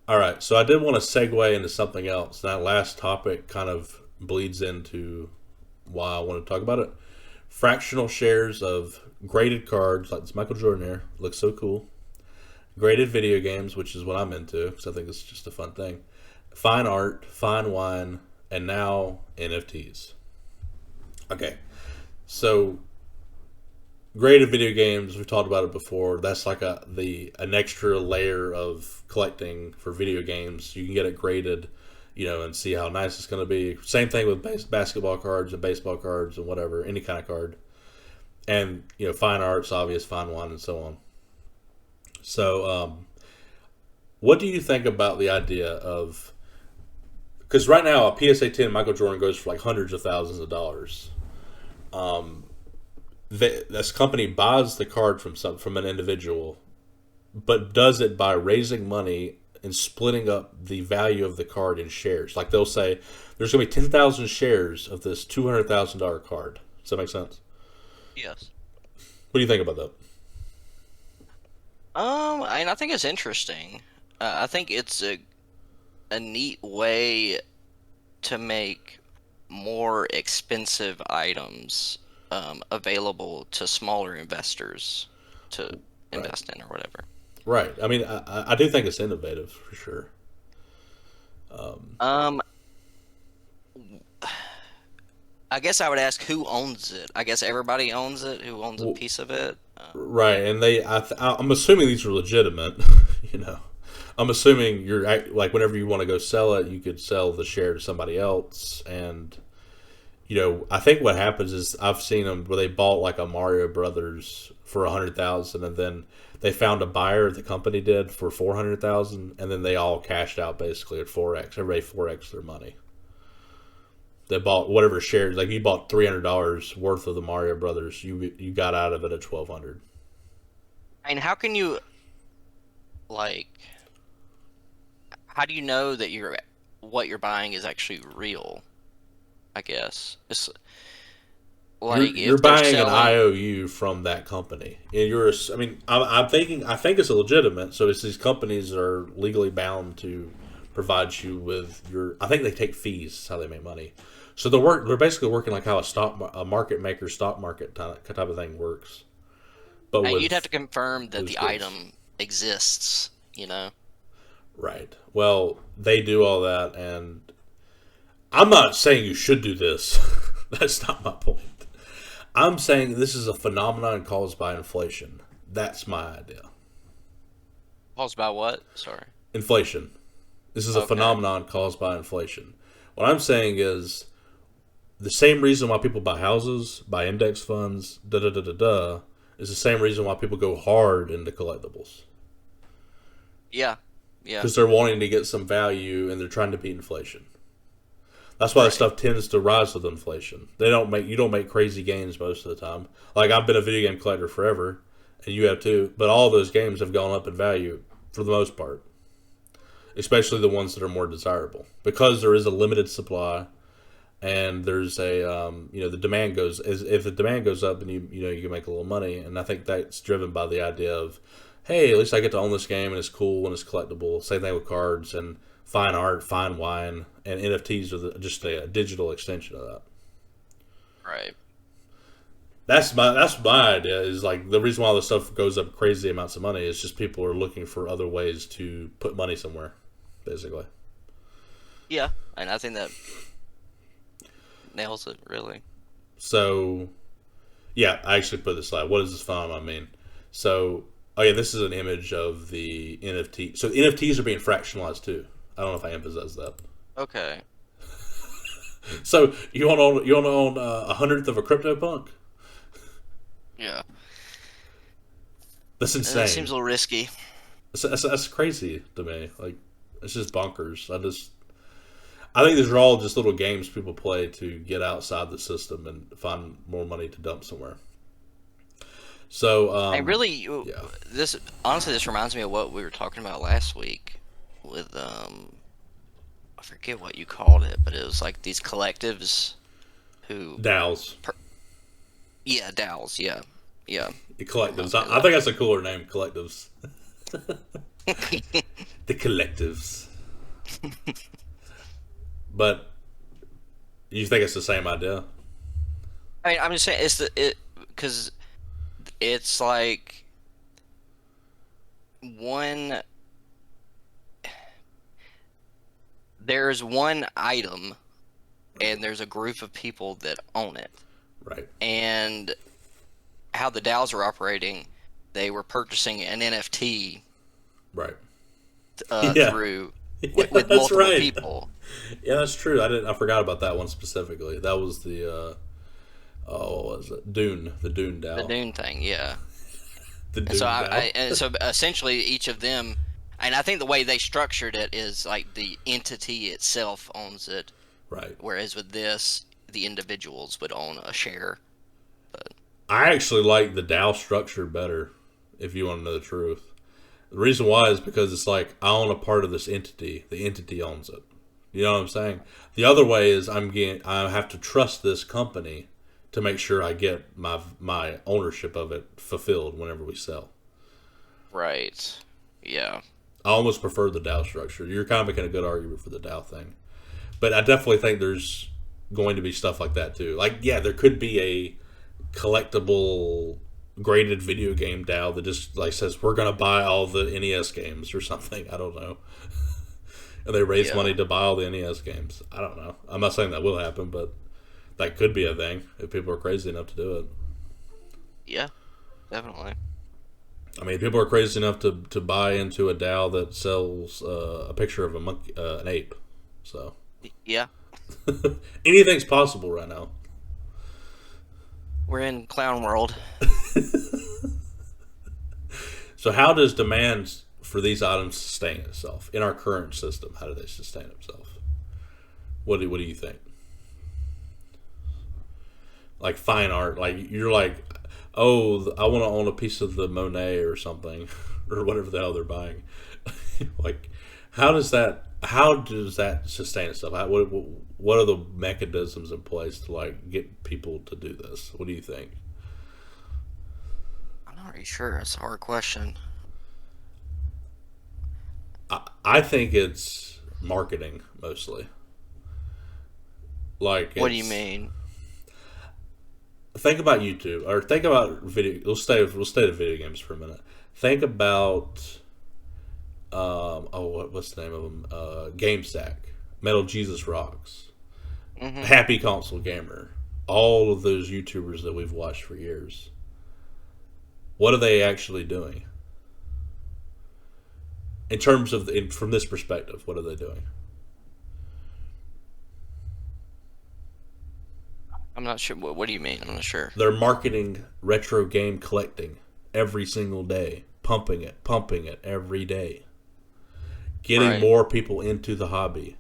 All right, so I did want to segue into something else. That last topic kind of bleeds into why I want to talk about it. Fractional shares of graded cards, like this Michael Jordan here, looks so cool. Graded video games, which is what I'm into, because I think it's just a fun thing. Fine art, fine wine, and now NFTs. Okay, so graded video games, we've talked about it before. That's like an extra layer of collecting for video games. You can get it graded, and see how nice it's going to be. Same thing with basketball cards and baseball cards and whatever, any kind of card. And fine arts, obvious, fine wine, and so on. So, what do you think about the idea of? Because right now, a PSA 10 Michael Jordan goes for like hundreds of thousands of dollars. This company buys the card from an individual, but does it by raising money and splitting up the value of the card in shares. Like they'll say, there's going to be 10,000 shares of this $200,000 card. Does that make sense? Yes. What do you think about that? I think it's interesting. I think it's a neat way to make more expensive items available to smaller investors to Right. invest in or whatever. Right. I mean, I do think it's innovative for sure. Um, Um, I guess I would ask who owns it. I guess everybody owns it, who owns a well, piece of it. right. And I'm assuming these are legitimate. you know, I'm assuming like whenever you want to go sell it, you could sell the share to somebody else. And I think what happens is I've seen them where they bought like a Mario Brothers for 100,000, and then they found a buyer. The company did for 400,000, and then they all cashed out basically at 4x. Everybody 4x their money. They bought whatever shares. Like you bought $300 worth of the Mario Brothers, you got out of it at 1,200. I mean, how can you like? How do you know that what you're buying is actually real? I guess it's You're like you're if they're buying an selling. IOU from that company, and I mean, I think it's legitimate. So it's these companies are legally bound to provide you with your. I think they take fees. Is how they make money. So they're basically working like how a market maker stock market type of thing works, but And you'd have to with confirm that loose the goods. item exists, you know? Right. Well, they do all that, and I'm not saying you should do this. That's not my point. I'm saying this is a phenomenon caused by inflation. That's my idea. Caused by what? Sorry. Inflation. This is a Okay. phenomenon caused by inflation. What I'm saying is the same reason why people buy houses, buy index funds, da da da da da, is the same reason why people go hard into collectibles. Yeah. Yeah. Because they're wanting to get some value and they're trying to beat inflation. That's why the Right. stuff tends to rise with inflation. You don't make crazy gains most of the time. Like I've been a video game collector forever, and you have too. But all those games have gone up in value for the most part, especially the ones that are more desirable because there is a limited supply and there's the demand goes if the demand goes up, then you can make a little money, and I think that's driven by the idea of, hey, at least I get to own this game and it's cool and it's collectible. Same thing with cards and fine art, fine wine, and NFTs are just a digital extension of that. Right. That's my idea. Is like the reason why all this stuff goes up crazy amounts of money is just people are looking for other ways to put money somewhere, basically. Yeah. And I think that nails it, really. So yeah, I actually put this slide. What does this phenomenon mean? So, oh yeah, this is an image of the NFT. So the NFTs are being fractionalized too. I don't know if I emphasize that. Okay. So you want to own a hundredth of a CryptoPunk? Yeah. That's That seems insane. a little risky. That's crazy to me. Like it's just bonkers. I think these are all just little games people play to get outside the system and find more money to dump somewhere. So I really, yeah. this honestly, this reminds me of what we were talking about last week with I forget what you called it, but it was like these collectives who, DAOs. per, yeah, DAOs, yeah, yeah, Collectives. reminds me of I that. think that's a cooler name, collectives. The collectives. But you think it's the same idea? I mean, I'm just saying because it's like one. There's one item, and there's a group of people that own it, Right. and how the DAOs are operating, they were purchasing an NFT Right. Yeah. through Yeah, with that's multiple right. people. Yeah, that's true. I forgot about that one specifically. That was the what was it? Dune, the Dune The DAO. Dune thing, yeah. The And so Dune DAO. and so essentially each of them, and I think the way they structured it is like the entity itself owns it, Right. whereas with this, the individuals would own a share. But I actually like the DAO structure better, if you want to know the truth. The reason why is because it's like I own a part of this entity. The entity owns it. You know what I'm saying? The other way is I have to trust this company to make sure I get my ownership of it fulfilled whenever we sell. right, yeah, I almost prefer the DAO structure. You're kind of making a good argument for the DAO thing. But I definitely think there's going to be stuff like that too. Like, yeah, there could be a collectible graded video game DAO that just like says we're gonna buy all the NES games or something. I don't know. And they raise yeah, money to buy all the NES games. I don't know. I'm not saying that will happen, but that could be a thing if people are crazy enough to do it. yeah, definitely. I mean, people are crazy enough to buy into a DAO that sells a picture of a monkey, an ape. So Yeah, anything's possible right now. we're in clown world. So how does demand for these items sustain itself in our current system? How do they sustain themselves? What do you think? Like fine art, like you're like, oh, I want to own a piece of the Monet or something, or whatever the hell they're buying. Like, how does that sustain itself? What are the mechanisms in place to like get people to do this? What do you think? I'm not really sure. It's a hard question. I think it's marketing mostly. Like What do you it's mean? think about YouTube or think about video. We'll stay with video games for a minute. Think about what's the name of them? GameStack, Metal Jesus Rocks, Hmm. Happy Console Gamer. All of those YouTubers that we've watched for years. What are they actually doing in terms of from this perspective? What are they doing? I'm not sure. What do you mean? I'm not sure. They're marketing retro game collecting every single day, pumping it every day, getting Right. more people into the hobby.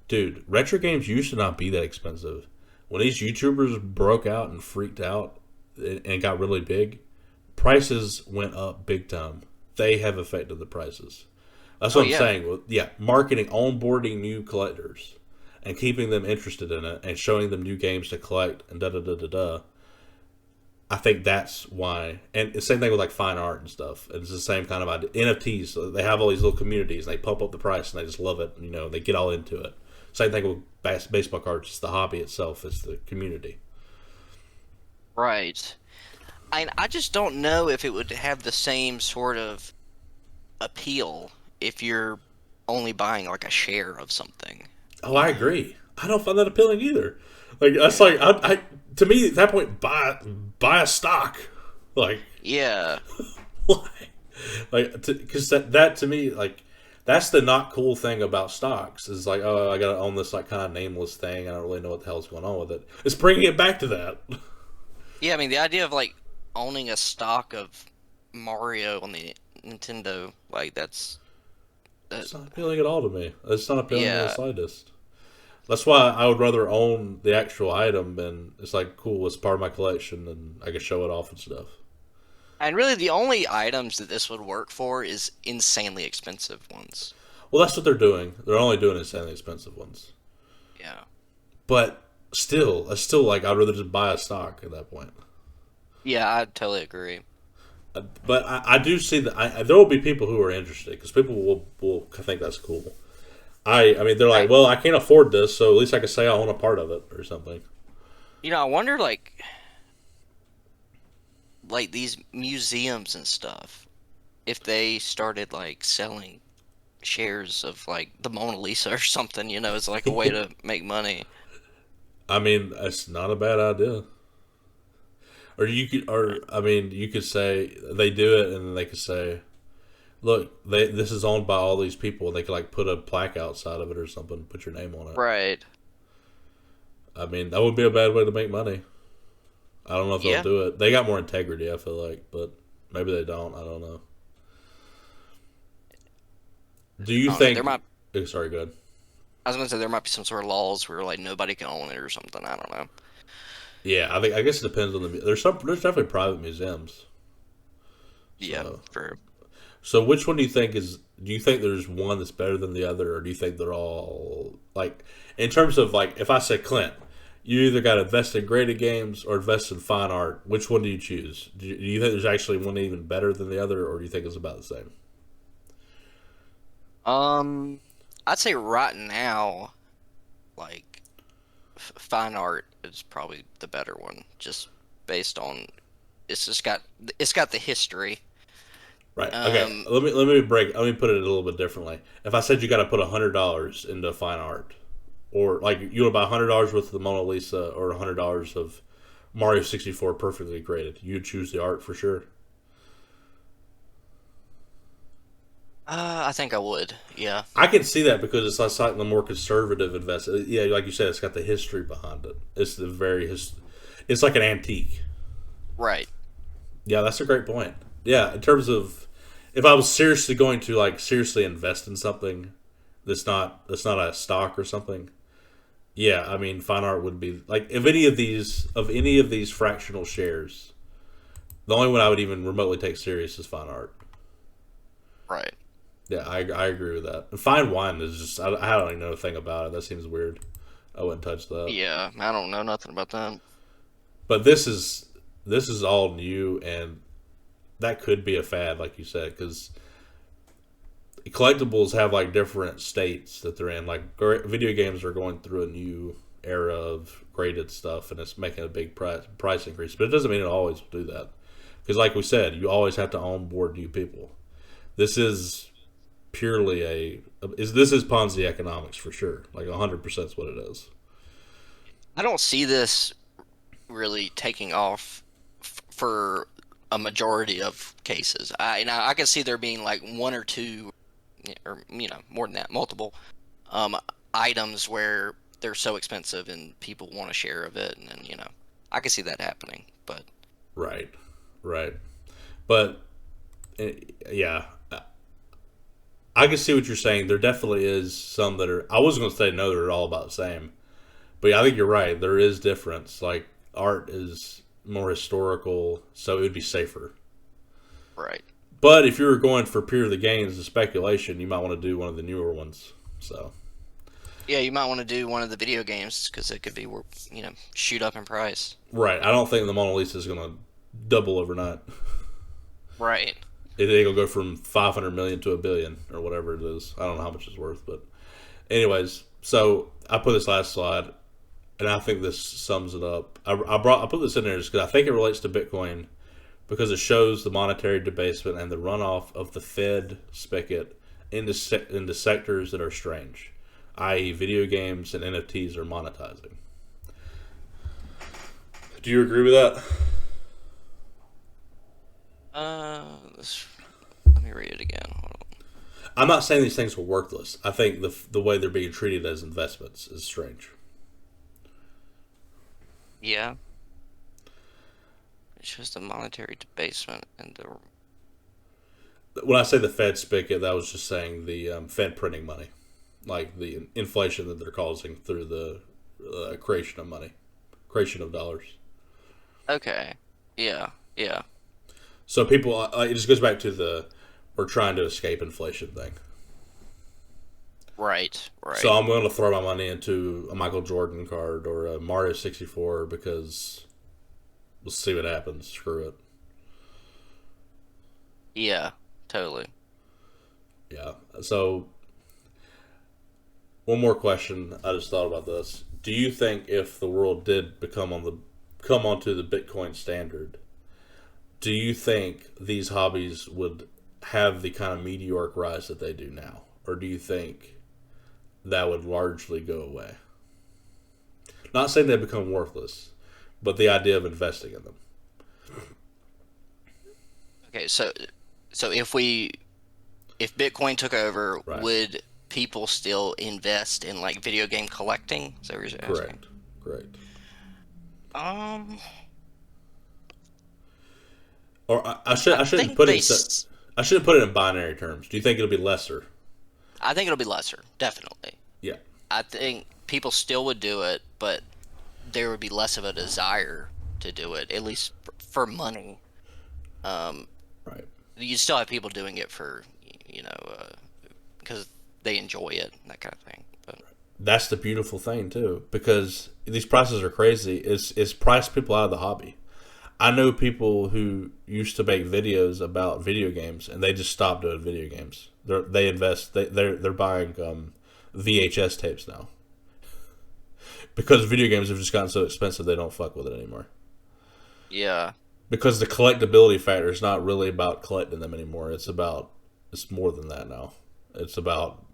Dude, retro games used to not be that expensive. When these YouTubers broke out and freaked out and got really big, prices went up big time. They have affected the prices. That's Oh what I'm yeah. saying. Well, yeah, marketing, onboarding new collectors, and keeping them interested in it, and showing them new games to collect, and da da da da da. I think that's why. And the same thing with like fine art and stuff. It's the same kind of idea. NFTs. So they have all these little communities, and they pump up the price, and they just love it. You know, they get all into it. Same thing with baseball cards. It's the hobby itself. It's the community. Right. I just don't know if it would have the same sort of appeal if you're only buying like a share of something. Oh, I agree. I don't find that appealing either. Like that's Yeah. like to me at that point buy a stock. Like Yeah. why? Like because that to me like that's the not cool thing about stocks is like oh I gotta own this like kind of nameless thing. I don't really know what the hell's going on with it. It's bringing it back to that. Yeah, I mean the idea of like owning a stock of Mario on the Nintendo, like that It's not appealing at all to me. It's not appealing in the yeah. slightest. That's why I would rather own the actual item, and it's like cool. It's part of my collection, and I can show it off and stuff. And really the only items that this would work for is insanely expensive ones. Well, that's what they're doing. They're only doing insanely expensive ones. Yeah. But still, it's still like I'd rather just buy a stock at that point. Yeah, I totally agree. But I do see that there will be people who are interested because people will think that's cool. I mean, they're like, Right. well, I can't afford this, so at least I can say I own a part of it or something. I wonder like these museums and stuff, if they started like selling shares of like the Mona Lisa or something, as like a way to make money. I mean, that's not a bad idea. Or I mean, you could say they do it, and then they could say, "Look, this is owned by all these people." And they could like put a plaque outside of it or something, put your name on it. Right. I mean, that would be a bad way to make money. I don't know if they'll Yeah. do it. They got more integrity, I feel like, but maybe they don't. I don't know. Do you I don't know. There think? might Sorry, good. I was gonna say there might be some sort of laws where like nobody can own it or something. I don't know. Yeah, I guess it depends on the. There's definitely private museums. Yeah, So for which one do you think is? Do you think there's one that's better than the other, or do you think they're all like in terms of like if I say Clint, you either got to invest in graded games or invest in fine art. Which one do you choose? Do you think there's actually one even better than the other, or do you think it's about the same? um, I'd say right now, like fine art is probably the better one, just based on it's got the history. Right. Okay. Um, Let me put it a little bit differently. If I said you got to put $100 into fine art, or like you would buy $100 worth of the Mona Lisa or $100 of Mario 64 perfectly graded, you'd choose the art for sure. I think I would. Yeah. I can see that because it's like the more conservative investment. Yeah, like you said, it's got the history behind it. It's like an antique. Right. Yeah, that's a great point. Yeah, in terms of if I was seriously going to like seriously invest in something that's not a stock or something. Yeah, I mean, fine art would be like if any of these fractional shares, the only one I would even remotely take serious is fine art. Right. Yeah, I agree with that. And fine wine is just I don't even know a thing about it. That seems weird. I wouldn't touch that. Yeah. I don't know nothing about that. But this is all new, and that could be a fad, like you said, because collectibles have like different states that they're in. Like video games are going through a new era of graded stuff, and it's making a big price increase. But it doesn't mean it always will do that, because like we said, you always have to onboard new people. This is purely this is Ponzi economics for sure. Like 100% is what it is. I don't see this really taking off for a majority of cases. I can see there being like one or two, or more than that, multiple um, items where they're so expensive and people want a share of it, and then I can see that happening. But Right, right. But yeah, I can see what you're saying. There definitely is some that are. I was going to say no, they're all about the same. But yeah, I think you're right. There is difference. Like art is more historical, so it would be safer. right, But if you were going for purely gains and speculation, you might want to do one of the newer ones. So yeah, you might want to do one of the video games because it could be shoot up in price. right, I don't think the Mona Lisa is going to double overnight. Right. It ain't gonna go from 500 million to a billion or whatever it is. I don't know how much it's worth, but anyways. So I put this last slide, and I think this sums it up. I put this in there just because I think it relates to Bitcoin because it shows the monetary debasement and the runoff of the Fed spigot into sectors that are strange, i.e., video games and NFTs are monetizing. Do you agree with that? Let me read it again. Hold on. I'm not saying these things are worthless. I think the way they're being treated as investments is strange. Yeah, it's just the monetary debasement and the When I say the Fed spigot, that was just saying the Fed printing money, like the inflation that they're causing through the creation of money, creation of dollars. okay. Yeah, yeah, So people, it just goes back to the we're trying to escape inflation thing. right, So right. I'm going to throw my money into a Michael Jordan card or a Mario 64 because we'll see what happens. Screw it. Yeah, totally. Yeah. So one more question. I just thought about this. Do you think if the world did come onto the Bitcoin standard, do you think these hobbies would have the kind of meteoric rise that they do now, or do you think that would largely go away? Not saying they become worthless, but the idea of investing in them. Okay, so if Bitcoin took over, Right. would people still invest in like video game collecting? Is that what you're asking? Correct. Correct. Um, Or I I shouldn't think put it I shouldn't put it in binary terms. Do you think it'll be lesser? I think it'll be lesser, definitely. Yeah. I think people still would do it, but there would be less of a desire to do it, at least for money. Um, Right. you still have people doing it for, you know, because they enjoy it, that kind of thing. But That's the beautiful thing too, because these prices are crazy. It's priced people out of the hobby. I know people who used to make videos about video games, and they just stopped doing video games. They invest. They're buying VHS tapes now because video games have just gotten so expensive. They don't fuck with it anymore. yeah, Because the collectability factor is not really about collecting them anymore. It's more than that now. It's about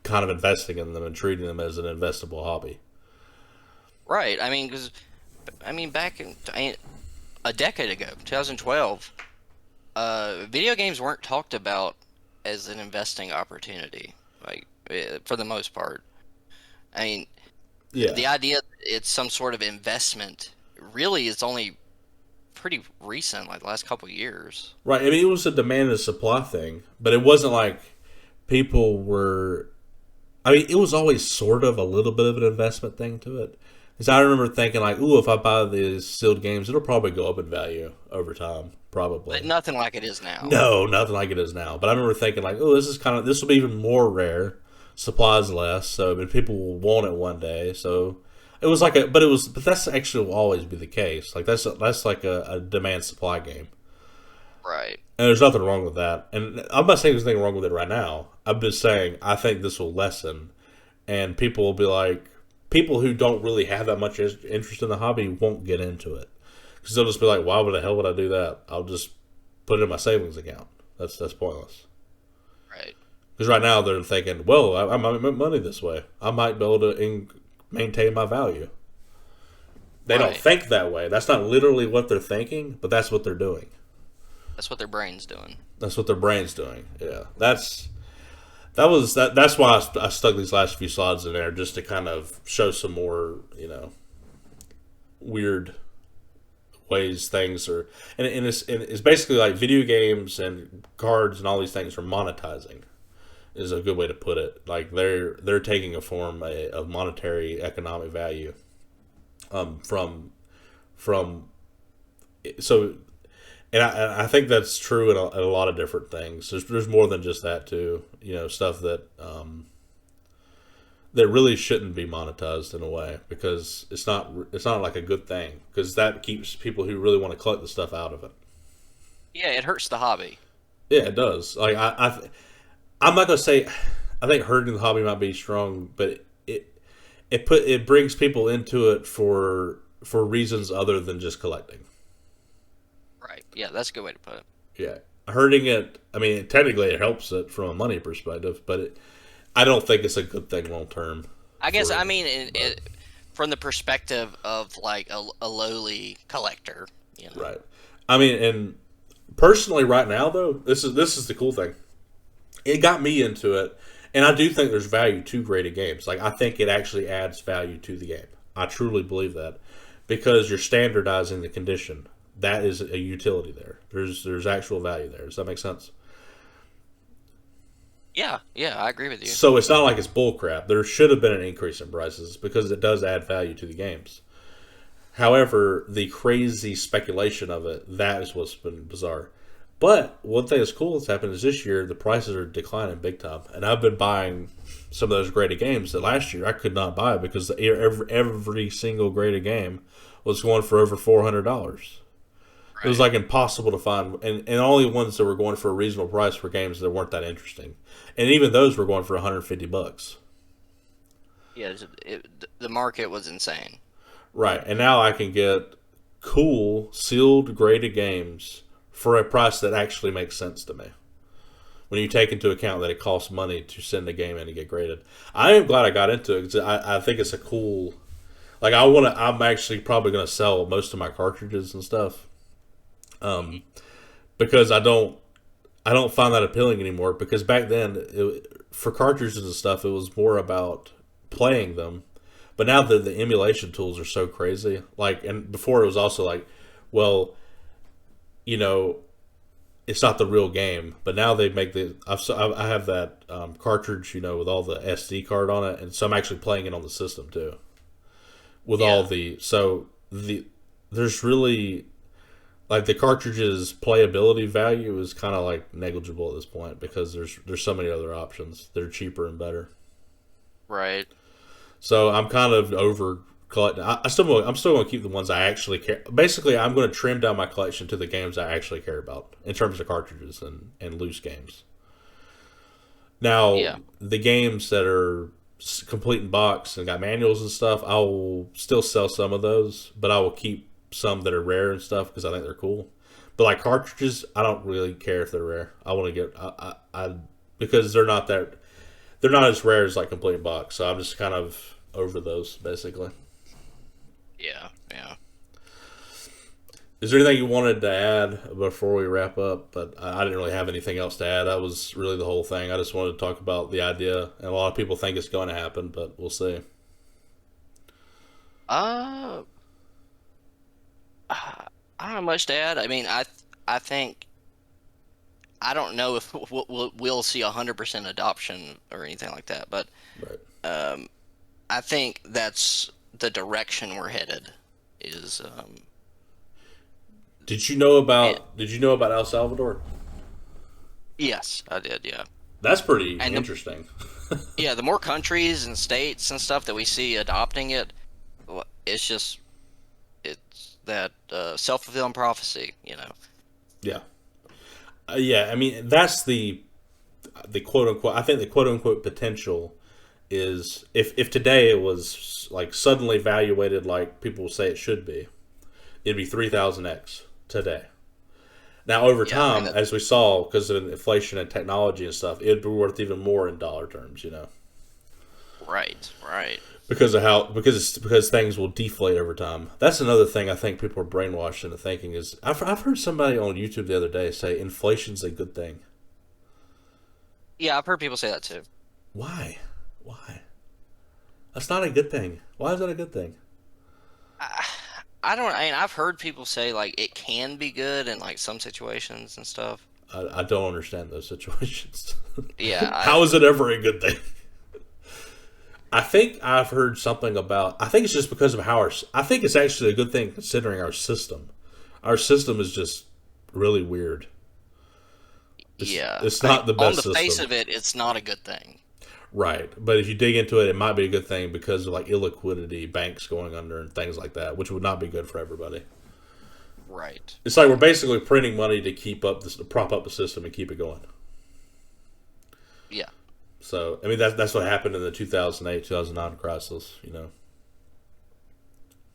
kind of investing in them and treating them as an investable hobby. right. I mean, because back in a decade ago, 2012, video games weren't talked about as an investing opportunity, like for the most part. I mean, Yeah. the idea that it's some sort of investment really is only pretty recent, like the last couple of years. Right. I mean, it was a demand and supply thing, but it wasn't like people were. I mean, it was always sort of a little bit of an investment thing to it. Because I remember thinking, like, ooh, if I buy these sealed games, it'll probably go up in value over time. But Probably. nothing like it is now. No, nothing like it is now. But I remember thinking, like, oh, this will be even more rare. Supplies less, so but people will want it one day. So it was like but that's actually will always be the case. Like that's like a demand supply game. Right. And there's nothing wrong with that. And I'm not saying there's anything wrong with it right now. I'm just saying I think this will lessen, and people will be like, people who don't really have that much interest in the hobby won't get into it because they'll just be like, why would the hell would I do that? I'll just put it in my savings account. That's pointless. Right. Because right now they're thinking, well, I might make money this way. I might be able to maintain my value. They don't Right. think that way. That's not literally what they're thinking, but that's what they're doing. That's what their brain's doing. That's what their brain's doing. Yeah, That's why I stuck these last few slides in there just to kind of show some more, weird ways things are, and it's basically like video games and cards and all these things are monetizing. Is a good way to put it. Like they're taking a form of monetary economic value, from so, and I think that's true in a lot of different things. There's more than just that too. Stuff that really shouldn't be monetized in a way because it's not like a good thing because that keeps people who really want to collect the stuff out of it. Yeah, it hurts the hobby. Yeah, it does. Like I'm not gonna say. I think hurting the hobby might be strong, but it brings people into it for reasons other than just collecting. Right. Yeah, that's a good way to put it. Yeah, hurting it. I mean, technically, it helps it from a money perspective, but I don't think it's a good thing long term. I guess For I mean from the perspective of like a lowly collector, you know. right. I mean, and personally, right now though, this is the cool thing. It got me into it, and I do think there's value to graded games. Like I think it actually adds value to the game. I truly believe that because you're standardizing the condition. That is a utility there. There's actual value there. Does that make sense? Yeah, yeah, I agree with you. So it's not like it's bullcrap. There should have been an increase in prices because it does add value to the games. However, the crazy speculation of it, that is what's been bizarre. But one thing that's cool that's happened is this year the prices are declining big time, and I've been buying some of those graded games that last year I could not buy because every single graded game was going for over $400. It was Right. like impossible to find, and only ones that were going for a reasonable price were games that weren't that interesting, and even those were going for $150. Yeah, the market was insane. Right, and now I can get cool sealed graded games for a price that actually makes sense to me. When you take into account that it costs money to send a game in to get graded, I am glad I got into it because I think it's a cool. Like I want to. I'm actually probably going to sell most of my cartridges and stuff, Mhm. because I don't find that appealing anymore. Because back then, for cartridges and stuff, it was more about playing them. But now the emulation tools are so crazy. Like, and before it was also like, well, you know, it's not the real game. But now they make I have that cartridge, with all the SD card on it, and so I'm actually playing it on the system too. With all Yeah. the the there's really like the cartridge's playability value is kind of like negligible at this point because there's so many other options that are cheaper and better. Right. So I'm kind of over collecting. I'm still going to keep the ones I actually care. Basically, I'm going to trim down my collection to the games I actually care about in terms of cartridges and loose games. Now, Yeah. the games that are complete in box and got manuals and stuff, I will still sell some of those, but I will keep some that are rare and stuff because I think they're cool. But like cartridges, I don't really care if they're rare. I want to get I because they're not as rare as like complete in box. So I'm just kind of over those basically. Yeah. Yeah. Is there anything you wanted to add before we wrap up? But I didn't really have anything else to add. That was really the whole thing. I just wanted to talk about the idea, and a lot of people think it's going to happen, but we'll see. Uh, I don't have much to add. I mean, I think I don't know if we'll see 100% adoption or anything like that, but Right. um, I think that's the direction we're headed. Is and Did you know about El Salvador? yes, I did. Yeah, That's pretty and interesting. yeah, the more countries and states and stuff that we see adopting it, it's just it's that self-fulfilling prophecy. Yeah. Yeah. I mean, that's the quote unquote. I think the quote unquote potential is if today it was like suddenly evaluated like people say it should be, it'd be 3,000x today. Now, over Yeah, I mean time, that. as we saw, because of inflation and technology and stuff, it'd be worth even more in dollar terms. Right, right. Because of how because things will deflate over time. That's another thing I think people are brainwashed into thinking is I've heard somebody on YouTube the other day say inflation's a good thing. Yeah, I've heard people say that too. Why? Why? That's not a good thing. Why is that a good thing? I, I don't. I mean, I've heard people say like it can be good in like some situations and stuff. I don't understand those situations. Yeah, How is it ever a good thing? I think I've heard something about. I think it's just because of how our. I think it's actually a good thing considering our system. Our system is just really weird. yeah. It's I mean, not the on best the face system, of it, it's not a good thing. right? But if you dig into it, it might be a good thing because of like illiquidity, banks going under, and things like that, which would not be good for everybody. Right. It's like we're basically printing money to keep up this, to prop up the system and keep it going. Yeah. So I mean that's what happened in the 2008 2009 crisis.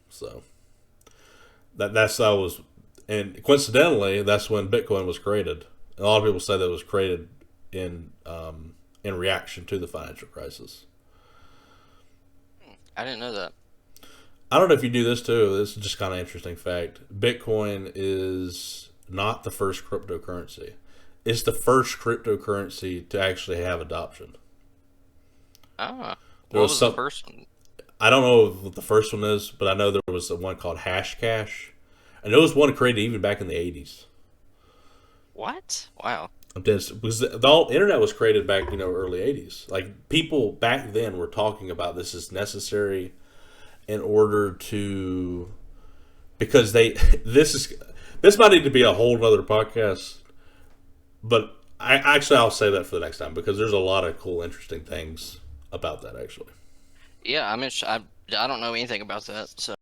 So that was, and coincidentally that's when Bitcoin was created. A lot of people say that it was created in reaction to the financial crisis. I didn't know that. I don't know if you do this too. This is just kind of interesting fact. Bitcoin is not the first cryptocurrency. It's the first cryptocurrency to actually have adoption. Ah, There what was was the some. first one? I don't know what the first one is, but I know there was the one called Hash Cash, and there was one created even back in the 80s. What? Wow. Because the whole internet was created back, early 80s. Like people back then were talking about this is necessary in order to because they this might need to be a whole nother podcast, but I'll say that for the next time because there's a lot of cool, interesting things about that actually. Yeah, I mean, I don't know anything about that, so.